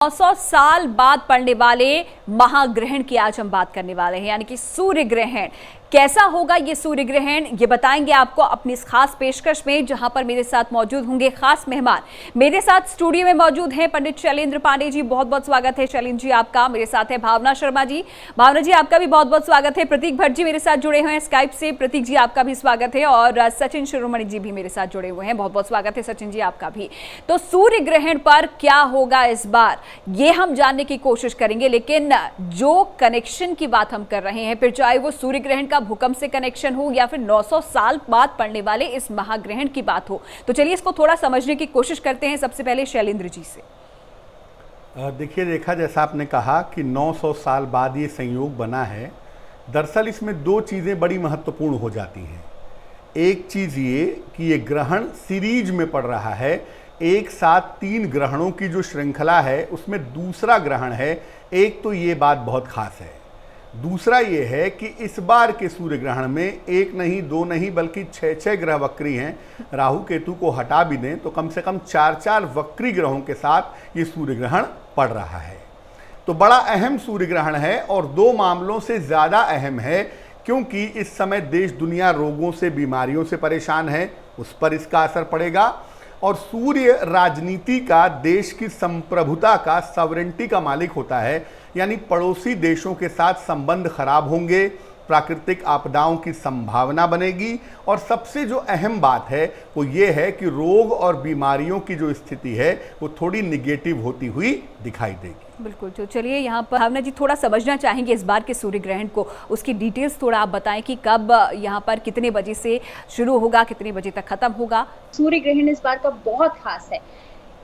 900 साल बाद पड़ने वाले महाग्रहण की आज हम बात करने वाले हैं, यानी कि सूर्य ग्रहण। कैसा होगा ये सूर्य ग्रहण, ये बताएंगे आपको अपनी इस खास पेशकश में, जहां पर मेरे साथ मौजूद होंगे खास मेहमान। मेरे साथ स्टूडियो में मौजूद हैं पंडित शैलेंद्र पांडे जी, बहुत बहुत स्वागत है शैलेंद्र जी आपका। मेरे साथ है भावना शर्मा जी, भावना जी आपका भी बहुत बहुत स्वागत है। प्रतीक भट्ट जी मेरे साथ जुड़े हुए हैं स्काइप से, प्रतीक जी आपका भी स्वागत है। और सचिन शिरोमणि जी भी मेरे साथ जुड़े हुए हैं, बहुत बहुत स्वागत है सचिन जी आपका भी। तो सूर्य ग्रहण पर क्या होगा इस बार, ये हम जानने की कोशिश करेंगे। लेकिन जो कनेक्शन की बात हम कर रहे हैं, फिर चाहे वो सूर्य ग्रहण का भूकंप से कनेक्शन हो या फिर 900 साल बाद पड़ने वाले इस महाग्रहण की बात हो, तो चलिए इसको थोड़ा समझने की कोशिश करते हैं। सबसे पहले शैलेंद्र जी से। देखिए रेखा, जैसा आपने कहा कि 900 साल बाद ये संयोग बना है। दरअसल इसमें दो चीज़ें बड़ी महत्वपूर्ण हो जाती हैं। एक चीज़ ये कि ये ग्रहण सीरीज में पड़ रहा है, एक साथ 3 ग्रहणों की जो श्रृंखला है उसमें दूसरा ग्रहण है। एक तो ये बात बहुत खास है। दूसरा ये है कि इस बार के सूर्य ग्रहण में एक नहीं, दो नहीं, बल्कि 6 ग्रह वक्री हैं। राहु केतु को हटा भी दें तो कम से कम 4 वक्री ग्रहों के साथ ये सूर्य ग्रहण पड़ रहा है। तो बड़ा अहम सूर्य ग्रहण है और 2 मामलों से ज़्यादा अहम है, क्योंकि इस समय देश दुनिया रोगों से, बीमारियों से परेशान है, उस पर इसका असर पड़ेगा। और सूर्य राजनीति का, देश की संप्रभुता का, सॉवरेंटी का मालिक होता है, यानी पड़ोसी देशों के साथ संबंध खराब होंगे, प्राकृतिक आपदाओं की संभावना बनेगी। और सबसे जो अहम बात है वो ये है कि रोग और बीमारियों की जो स्थिति है वो थोड़ी निगेटिव होती हुई दिखाई देगी। बिल्कुल। तो चलिए यहाँ पर भावना जी थोड़ा समझना चाहेंगे इस बार के सूर्य ग्रहण को, उसकी डिटेल्स थोड़ा आप बताएं कि कब यहाँ पर कितने बजे से शुरू होगा, कितने बजे तक खत्म होगा। सूर्य ग्रहण इस बार का बहुत खास है,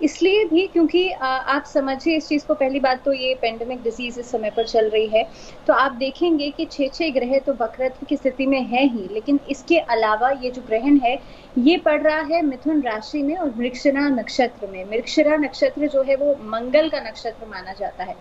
इसलिए भी क्योंकि आप समझिए इस चीज को। पहली बात तो ये पेंडेमिक डिजीज इस समय पर चल रही है, तो आप देखेंगे कि 6 ग्रह तो वक्रत्व की स्थिति में है ही, लेकिन इसके अलावा ये जो ग्रहण है ये पड़ रहा है मिथुन राशि में और मृगशिरा नक्षत्र में। मृगशिरा नक्षत्र जो है वो मंगल का नक्षत्र माना जाता है।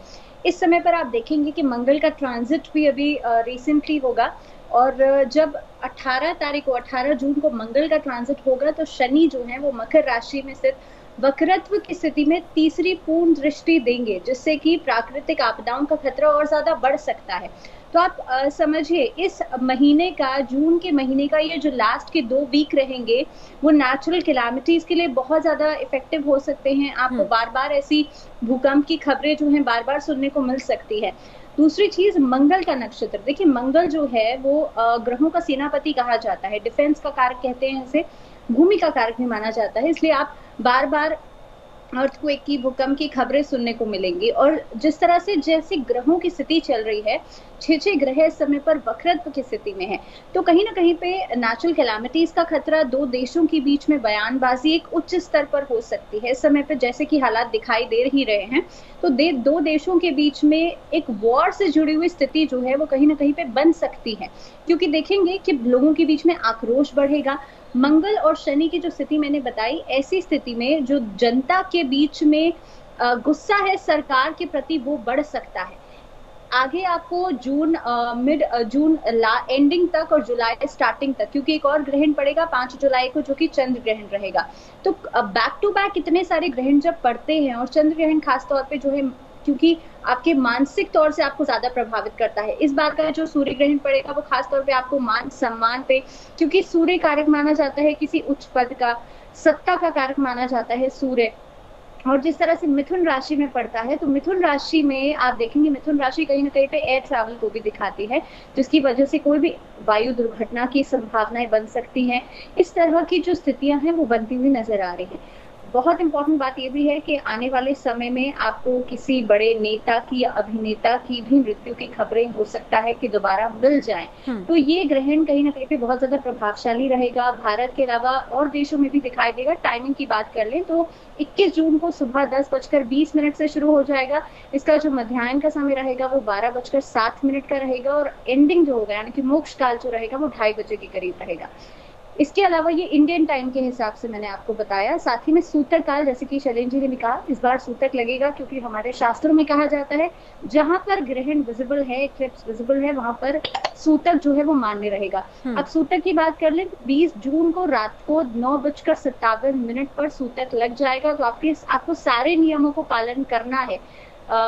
इस समय पर आप देखेंगे कि मंगल का ट्रांजिट भी अभी रिसेंटली होगा, और जब 18 जून को मंगल का ट्रांजिट होगा तो शनि जो है वो मकर राशि में स्थित वक्रत्व की स्थिति में तीसरी पूर्ण दृष्टि देंगे, जिससे कि प्राकृतिक आपदाओं का खतरा और ज्यादा बढ़ सकता है। तो आप समझिए इस महीने का, जून के महीने का ये जो लास्ट के 2 वीक रहेंगे वो नेचुरल कैलामिटीज के लिए बहुत ज्यादा इफेक्टिव हो सकते हैं। आपको बार बार ऐसी भूकंप की खबरें जो हैं बार बार सुनने को मिल सकती है। दूसरी चीज, मंगल का नक्षत्र। देखिए मंगल जो है वो ग्रहों का सेनापति कहा जाता है, डिफेंस का कारक कहते हैं इसे, भूमि का कारक भी माना जाता है। इसलिए आप बार बार अर्थक्वेक की, भूकंप की खबरें सुनने को मिलेंगी। और जिस तरह से जैसे ग्रहों की स्थिति चल रही है, 6 ग्रह इस समय पर वक्रत्व की स्थिति में है, तो कहीं ना कहीं पे नेचुरल कैलामिटीज का खतरा, 2 देशों के बीच में बयानबाजी एक उच्च स्तर पर हो सकती है। इस समय पर जैसे कि हालात दिखाई दे ही रहे हैं, तो 2 देशों के बीच में एक वॉर से जुड़ी हुई स्थिति जो है वो कहीं ना कहीं पे बन सकती है, क्योंकि देखेंगे कि लोगों के बीच में आक्रोश बढ़ेगा। मंगल और शनि की जो स्थिति मैंने बताई, ऐसी स्थिति में जो जनता के बीच में गुस्सा है सरकार के प्रति वो बढ़ सकता है। आगे आपको जून मिड जून एंडिंग तक और जुलाई स्टार्टिंग तक, क्योंकि एक और ग्रहण पड़ेगा 5 जुलाई को जो कि चंद्र ग्रहण रहेगा। तो बैक टू बैक इतने सारे ग्रहण जब पड़ते हैं, और चंद्र ग्रहण खासतौर पे जो है क्योंकि आपके मानसिक तौर से आपको ज्यादा प्रभावित करता है, इस बार का जो सूर्य ग्रहण पड़ेगा वो खास तौर पे आपको मान सम्मान पे, क्योंकि सूर्य कारक माना जाता है किसी उच्च पद का, सत्ता का कारक माना जाता है सूर्य। और जिस तरह से मिथुन राशि में पड़ता है, तो मिथुन राशि में आप देखेंगे मिथुन राशि कहीं ना कहीं पे एयर ट्रैवल को भी दिखाती है, जिसकी वजह से कोई भी वायु दुर्घटना की संभावनाएं बन सकती हैं। इस तरह की जो स्थितियां हैं वो बनती हुई नजर आ रही है। बहुत इंपॉर्टेंट बात यह भी है कि आने वाले समय में आपको किसी बड़े नेता की या अभिनेता की भी मृत्यु की खबरें हो सकता है कि दोबारा मिल जाएं। तो ये ग्रहण कहीं ना कहीं पे बहुत ज्यादा प्रभावशाली रहेगा। भारत के अलावा और देशों में भी दिखाई देगा। टाइमिंग की बात कर लें तो 21 जून को सुबह 10:20 से शुरू हो जाएगा। इसका जो मध्याह्न का समय रहेगा वो 12:07 का रहेगा, और एंडिंग जो होगा यानी कि मोक्ष काल जो रहेगा वो 2:30 बजे के करीब रहेगा। इसके अलावा ये इंडियन टाइम के हिसाब से मैंने आपको बताया। साथ ही में सूतक काल, जैसे कि शैलेंद्र जी ने भी कहा, इस बार सूतक लगेगा क्योंकि हमारे शास्त्रों में कहा जाता है जहां पर ग्रहण विजिबल है, इक्लिप्स विजिबल है, वहां पर सूतक जो है वो मान्य रहेगा। अब सूतक की बात कर लें, 20 जून को रात को 9:57 पर सूतक लग जाएगा। तो आपको सारे नियमों को पालन करना है।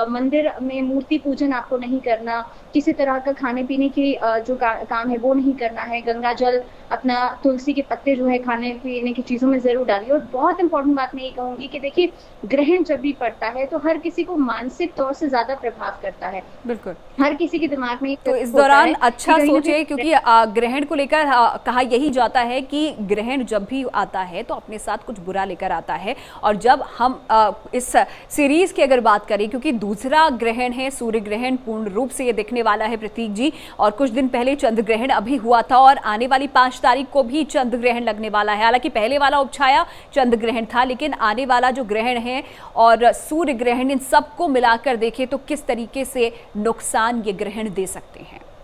मंदिर में मूर्ति पूजन आपको नहीं करना, किसी तरह का खाने पीने की जो काम है वो नहीं करना है, गंगा जल, अपना तुलसी के पत्ते जो है खाने पीने की चीजों में जरूर डालिए। और बहुत इंपॉर्टेंट बात मैं ये कहूंगी कि देखिए, ग्रहण जब भी पड़ता है तो हर किसी को मानसिक तौर से ज्यादा प्रभाव करता है। बिल्कुल, हर किसी के दिमाग में तो इस दौरान अच्छा सोचे, क्योंकि ग्रहण को लेकर कहा यही जाता है कि ग्रहण जब भी आता है तो अपने साथ कुछ बुरा लेकर आता है। और जब हम इस सीरीज की अगर बात करें, क्योंकि दूसरा ग्रहण है सूर्य ग्रहण, पूर्ण रूप से ये दिखने वाला है प्रतीक जी। और कुछ दिन पहले चंद्र ग्रहण अभी हुआ था और आने वाली 5 तारीख को भी चंद्र ग्रहण लगने वाला है। हालांकि पहले वाला उपछाया चंद्र ग्रहण था, लेकिन आने वाला जो ग्रहण है और सूर्य ग्रहण, इन सबको मिलाकर देखें तो किस तरीके से नुकसान ये ग्रहण दे सकते हैं।